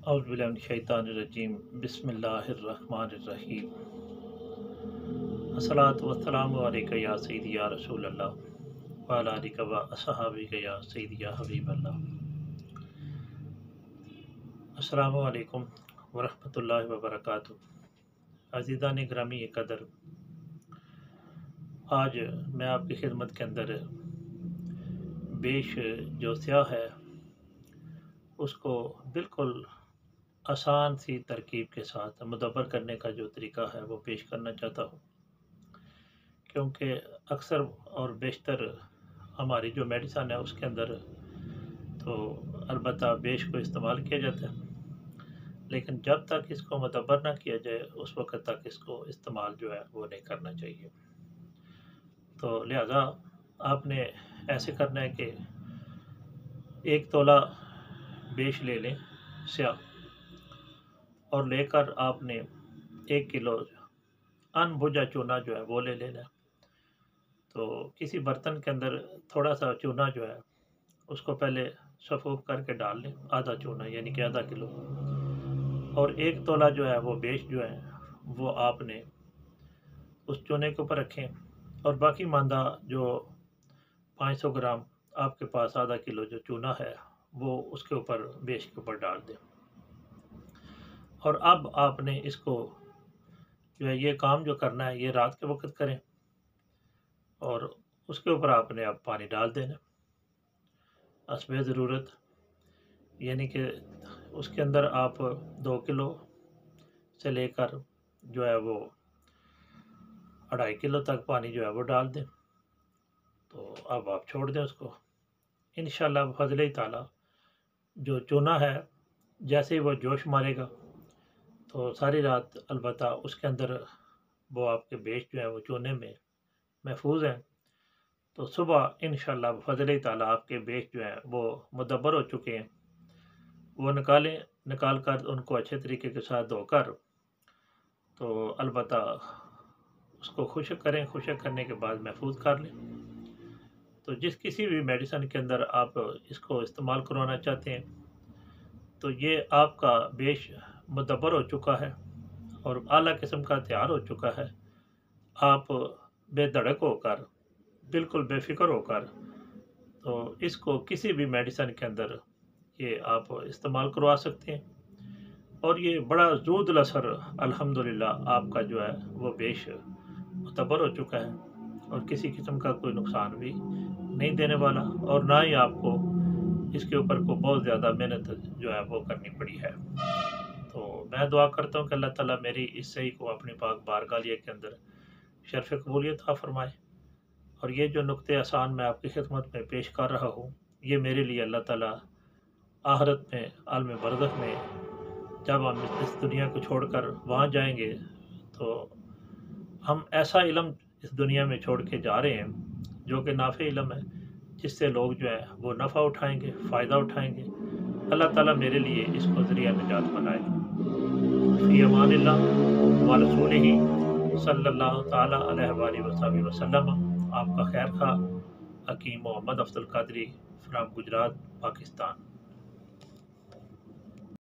اعوذ باللہ من الشیطان الرجیم بسم اللہ الرحمن الرحیم الصلاۃ والسلام علیکہ یا سیدی یا رسول اللہ وعلی آلک و اصحابک یا سیدی یا حبیب اللہ۔ السلام علیکم ورحمۃ اللہ وبرکاتہ۔ عزیزان گرامی قدر، آج میں آپ کی خدمت کے اندر بیش جو سیاہ ہے اس کو بالکل آسان سی ترکیب کے ساتھ مدبر کرنے کا جو طریقہ ہے وہ پیش کرنا چاہتا ہوں، کیونکہ اکثر اور بیشتر ہماری جو میڈیسن ہے اس کے اندر تو البتہ بیش کو استعمال کیا جاتا ہے، لیکن جب تک اس کو مدبر نہ کیا جائے اس وقت تک اس کو استعمال جو ہے وہ نہیں کرنا چاہیے۔ تو لہذا آپ نے ایسے کرنا ہے کہ 1 تولہ بیش لے لیں سیاہ، اور لے کر آپ نے 1 کلو ان بھجا چونا جو ہے وہ لے لینا۔ تو کسی برتن کے اندر تھوڑا سا چونا جو ہے اس کو پہلے صفوف کر کے ڈال لیں، آدھا چونا یعنی کہ آدھا کلو، اور 1 تولہ جو ہے وہ بیش جو ہے وہ آپ نے اس چونے کے اوپر رکھیں، اور باقی ماندہ جو 500 گرام آپ کے پاس آدھا کلو جو چونا ہے وہ اس کے اوپر بیش کے اوپر ڈال دیں۔ اور اب آپ نے اس کو جو ہے یہ کام جو کرنا ہے یہ رات کے وقت کریں، اور اس کے اوپر آپ نے اب پانی ڈال دینا حسب ضرورت، یعنی کہ اس کے اندر آپ 2 کلو سے لے کر جو ہے وہ 2.5 کلو تک پانی جو ہے وہ ڈال دیں۔ تو اب آپ چھوڑ دیں اس کو، انشاءاللہ بفضل تعالی جو چونا ہے جیسے ہی وہ جوش مارے گا تو ساری رات البتہ اس کے اندر وہ آپ کے بیش جو ہے وہ چونے میں محفوظ ہیں، تو صبح انشاءاللہ بفضل تعالی آپ کے بیش جو ہیں وہ مدبر ہو چکے ہیں۔ وہ نکال کر ان کو اچھے طریقے کے ساتھ دھو کر تو البتہ اس کو خشک کریں، خشک کرنے کے بعد محفوظ کر لیں۔ تو جس کسی بھی میڈیسن کے اندر آپ اس کو استعمال کروانا چاہتے ہیں تو یہ آپ کا بیش مدبر ہو چکا ہے اور اعلیٰ قسم کا تیار ہو چکا ہے۔ آپ بے دھڑک ہو کر، بالکل بے فکر ہو کر تو اس کو کسی بھی میڈیسن کے اندر یہ آپ استعمال کروا سکتے ہیں، اور یہ بڑا زود اثر الحمدللہ آپ کا جو ہے وہ بیش مدبر ہو چکا ہے، اور کسی قسم کا کوئی نقصان بھی نہیں دینے والا، اور نہ ہی آپ کو اس کے اوپر کو بہت زیادہ محنت جو ہے وہ کرنی پڑی ہے۔ تو میں دعا کرتا ہوں کہ اللہ تعالیٰ میری اس صحیح کو اپنی پاک بارگاہ کے اندر شرف قبولیت عطا فرمائے، اور یہ جو نقطے آسان میں آپ کی خدمت میں پیش کر رہا ہوں یہ میرے لیے اللہ تعالیٰ آخرت میں عالم برزخ میں جب ہم اس دنیا کو چھوڑ کر وہاں جائیں گے تو ہم ایسا علم اس دنیا میں چھوڑ کے جا رہے ہیں جو کہ نافع علم ہے، جس سے لوگ جو ہے وہ نفع اٹھائیں گے، فائدہ اٹھائیں گے۔ اللہ تعالیٰ میرے لیے اس کو ذریعہ نجات بنائے۔ فی امان اللہ و رسولہ صلی اللہ تعالیٰ علیہ وآلہ وصحبہ وسلم۔ آپ کا خیر خواہ حکیم محمد افضل قادری فرام گجرات، پاکستان۔